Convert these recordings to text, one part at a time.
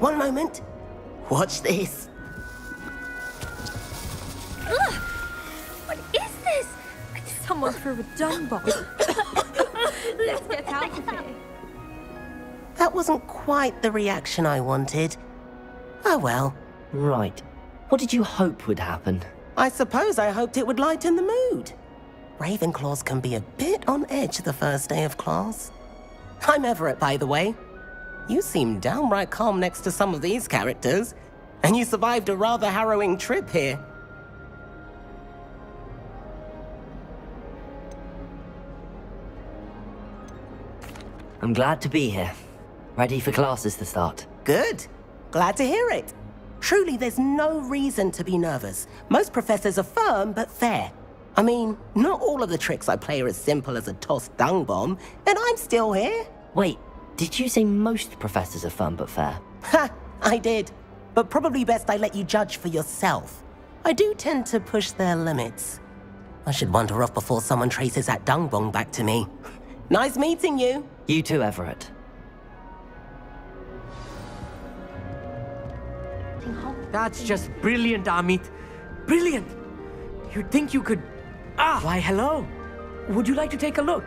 One moment. Watch this. Ugh! What is this? Someone threw a dung bomb. Let's get out of here. That wasn't quite the reaction I wanted. Oh well. Right. What did you hope would happen? I suppose I hoped it would lighten the mood. Ravenclaws can be a bit on edge the first day of class. I'm Everett, by the way. You seem downright calm next to some of these characters, and you survived a rather harrowing trip here. I'm glad to be here. Ready for classes to start. Good. Glad to hear it. Truly, there's no reason to be nervous. Most professors are firm but fair. I mean, not all of the tricks I play are as simple as a tossed dung bomb, and I'm still here. Wait, did you say most professors are firm but fair? Ha! I did. But probably best I let you judge for yourself. I do tend to push their limits. I should wander off before someone traces that dung bomb back to me. Nice meeting you. You too, Everett. That's just brilliant, Amit. Brilliant! You'd think you could... Why, hello. Would you like to take a look?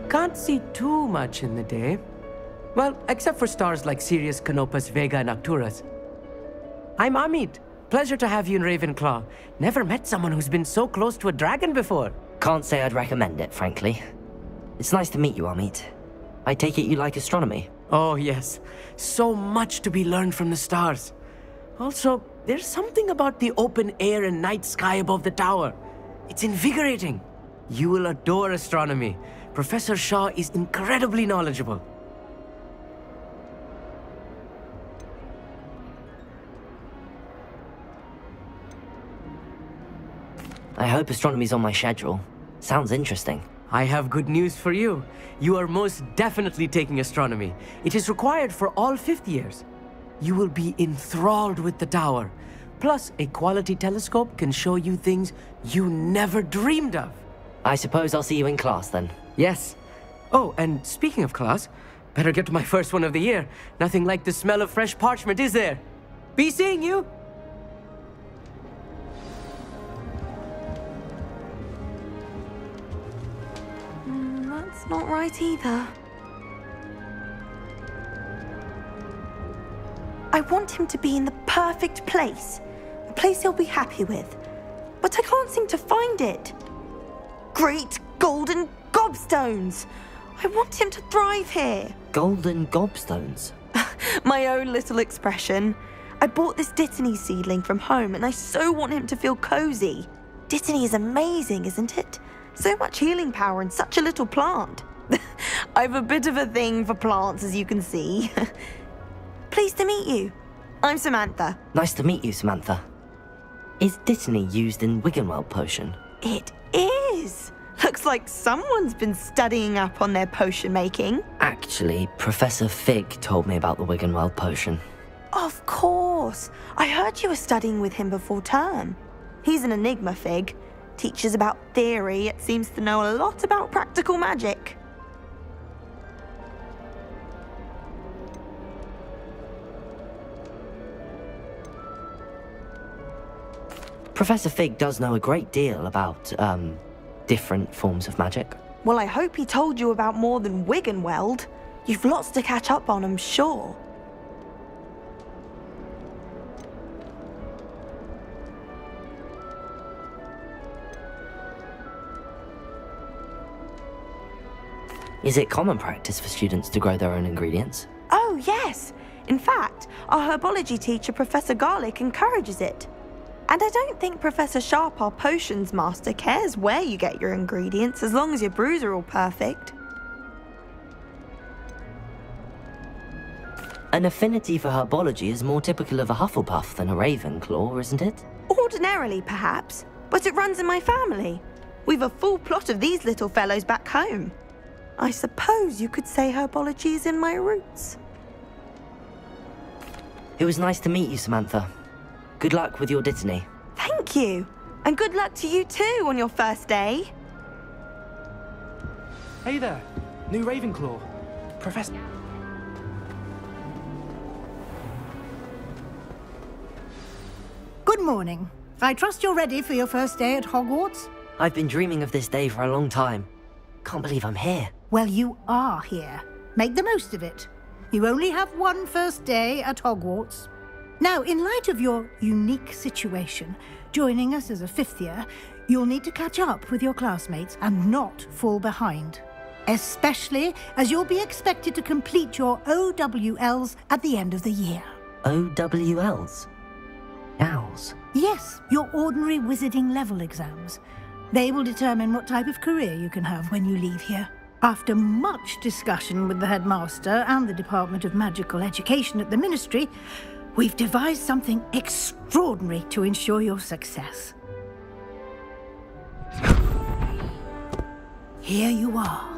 Can't see too much in the day. Well, except for stars like Sirius, Canopus, Vega, and Arcturus. I'm Amit. Pleasure to have you in Ravenclaw. Never met someone who's been so close to a dragon before. Can't say I'd recommend it, frankly. It's nice to meet you, Amit. I take it you like astronomy? Oh, yes. So much to be learned from the stars. Also, there's something about the open air and night sky above the tower. It's invigorating. You will adore astronomy. Professor Shaw is incredibly knowledgeable. I hope astronomy's on my schedule. Sounds interesting. I have good news for you. You are most definitely taking astronomy. It is required for all fifth years. You will be enthralled with the tower. Plus, a quality telescope can show you things you never dreamed of. I suppose I'll see you in class then. Yes. Oh, and speaking of class, better get to my first one of the year. Nothing like the smell of fresh parchment, is there? Be seeing you! That's not right either. I want him to be in the perfect place. A place he'll be happy with. But I can't seem to find it. Great golden gobstones! I want him to thrive here. Golden gobstones? My own little expression. I bought this Dittany seedling from home and I so want him to feel cozy. Dittany is amazing, isn't it? So much healing power in such a little plant. I've a bit of a thing for plants, as you can see. Pleased to meet you. I'm Samantha. Nice to meet you, Samantha. Is Dittany used in Wiggenweld potion? It is. Looks like someone's been studying up on their potion making. Actually, Professor Fig told me about the Wiggenweld potion. Of course. I heard you were studying with him before term. He's an enigma, Fig. Teaches about theory, yet seems to know a lot about practical magic. Professor Fig does know a great deal about, different forms of magic. Well, I hope he told you about more than Wiggenweld. You've lots to catch up on, I'm sure. Is it common practice for students to grow their own ingredients? Oh, yes. In fact, our herbology teacher, Professor Garlick, encourages it. And I don't think Professor Sharp, our potions master, cares where you get your ingredients as long as your brews are all perfect. An affinity for herbology is more typical of a Hufflepuff than a Ravenclaw, isn't it? Ordinarily, perhaps, but it runs in my family. We've a full plot of these little fellows back home. I suppose you could say herbology is in my roots. It was nice to meet you, Samantha. Good luck with your Dittany. Thank you. And good luck to you too on your first day. Hey there, new Ravenclaw. Professor... Good morning. I trust you're ready for your first day at Hogwarts? I've been dreaming of this day for a long time. Can't believe I'm here. Well, you are here. Make the most of it. You only have one first day at Hogwarts. Now, in light of your unique situation, joining us as a fifth year, you'll need to catch up with your classmates and not fall behind. Especially as you'll be expected to complete your OWLs at the end of the year. OWLs? Owls? Yes, your ordinary wizarding level exams. They will determine what type of career you can have when you leave here. After much discussion with the headmaster and the Department of Magical Education at the Ministry, we've devised something extraordinary to ensure your success. Here you are.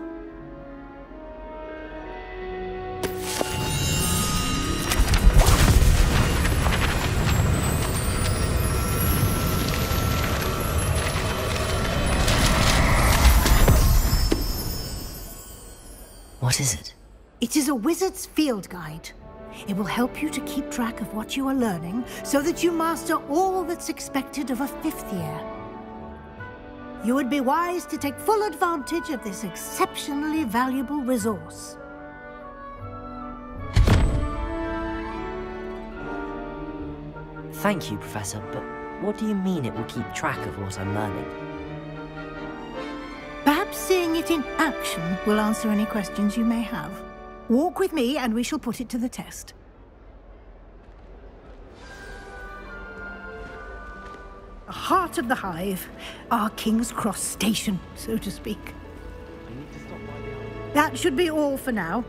What is it? It is a wizard's field guide. It will help you to keep track of what you are learning so that you master all that's expected of a fifth year. You would be wise to take full advantage of this exceptionally valuable resource. Thank you, Professor, but what do you mean it will keep track of what I'm learning? Perhaps seeing it in action will answer any questions you may have. Walk with me and we shall put it to the test. The heart of the hive, our King's Cross station, so to speak. That should be all for now.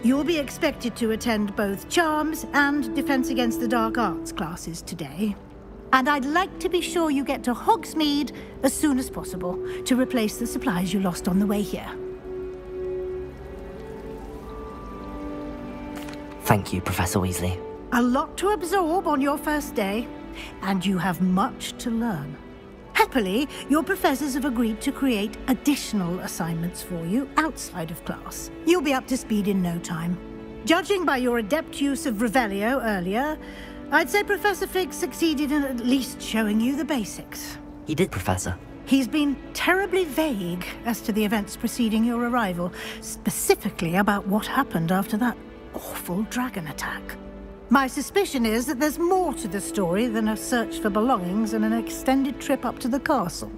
You'll be expected to attend both Charms and Defense Against the Dark Arts classes today. And I'd like to be sure you get to Hogsmeade as soon as possible to replace the supplies you lost on the way here. Thank you, Professor Weasley. A lot to absorb on your first day, and you have much to learn. Happily, your professors have agreed to create additional assignments for you outside of class. You'll be up to speed in no time. Judging by your adept use of Revelio earlier, I'd say Professor Fig succeeded in at least showing you the basics. He did, Professor. He's been terribly vague as to the events preceding your arrival, specifically about what happened after that awful dragon attack. My suspicion is that there's more to the story than a search for belongings and an extended trip up to the castle.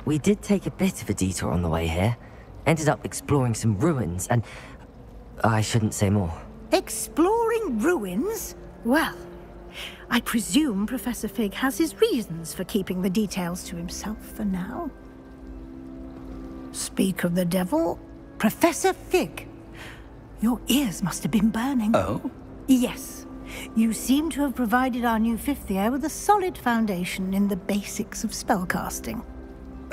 We did take a bit of a detour on the way here. Ended up exploring some ruins and... I shouldn't say more. Exploring ruins? Well, I presume Professor Fig has his reasons for keeping the details to himself for now. Speak of the devil, Professor Fig. Your ears must have been burning. Oh? Yes. You seem to have provided our new fifth year with a solid foundation in the basics of spellcasting.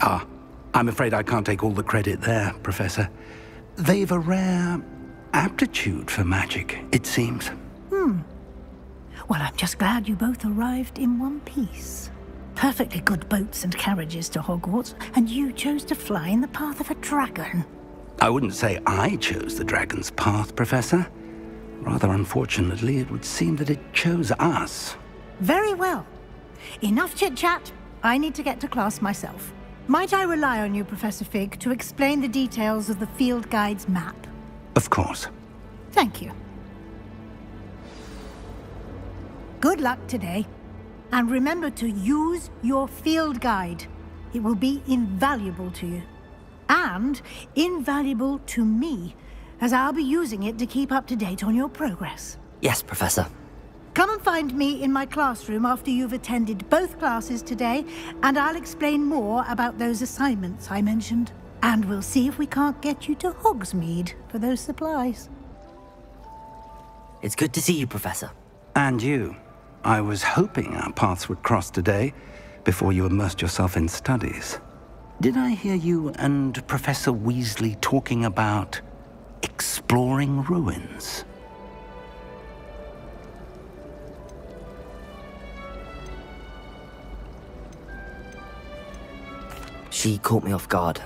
Ah, I'm afraid I can't take all the credit there, Professor. They've a rare aptitude for magic, it seems. Well, I'm just glad you both arrived in one piece. Perfectly good boats and carriages to Hogwarts, and you chose to fly in the path of a dragon. I wouldn't say I chose the dragon's path, Professor. Rather unfortunately, it would seem that it chose us. Very well. Enough chit-chat. I need to get to class myself. Might I rely on you, Professor Fig, to explain the details of the field guide's map? Of course. Thank you. Good luck today. And remember to use your field guide. It will be invaluable to you. And invaluable to me, as I'll be using it to keep up to date on your progress. Yes, Professor. Come and find me in my classroom after you've attended both classes today, and I'll explain more about those assignments I mentioned. And we'll see if we can't get you to Hogsmeade for those supplies. It's good to see you, Professor. And you. I was hoping our paths would cross today, before you immersed yourself in studies. Did I hear you and Professor Weasley talking about exploring ruins? She caught me off guard.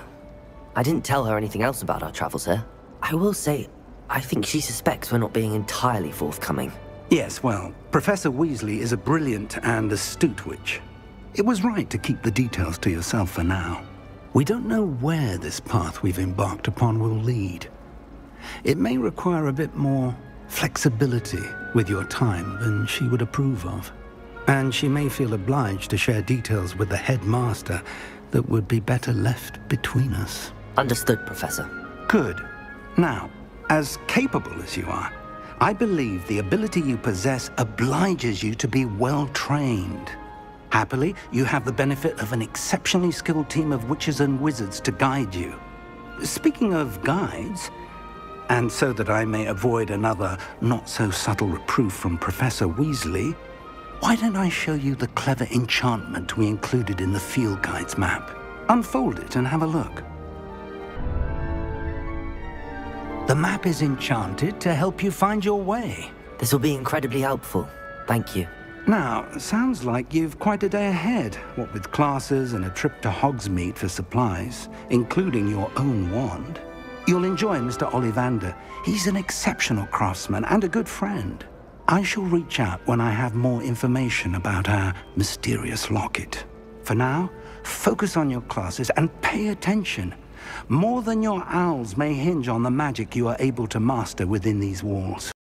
I didn't tell her anything else about our travels here. I will say, I think she suspects we're not being entirely forthcoming. Yes, well, Professor Weasley is a brilliant and astute witch. It was right to keep the details to yourself for now. We don't know where this path we've embarked upon will lead. It may require a bit more flexibility with your time than she would approve of. And she may feel obliged to share details with the headmaster that would be better left between us. Understood, Professor. Good. Now, as capable as you are, I believe the ability you possess obliges you to be well trained. Happily, you have the benefit of an exceptionally skilled team of witches and wizards to guide you. Speaking of guides, and so that I may avoid another not-so-subtle reproof from Professor Weasley, why don't I show you the clever enchantment we included in the field guide's map? Unfold it and have a look. The map is enchanted to help you find your way. This will be incredibly helpful. Thank you. Now, sounds like you've quite a day ahead, what with classes and a trip to Hogsmeade for supplies, including your own wand. You'll enjoy Mr. Ollivander. He's an exceptional craftsman and a good friend. I shall reach out when I have more information about our mysterious locket. For now, focus on your classes and pay attention. More than your owls may hinge on the magic you are able to master within these walls.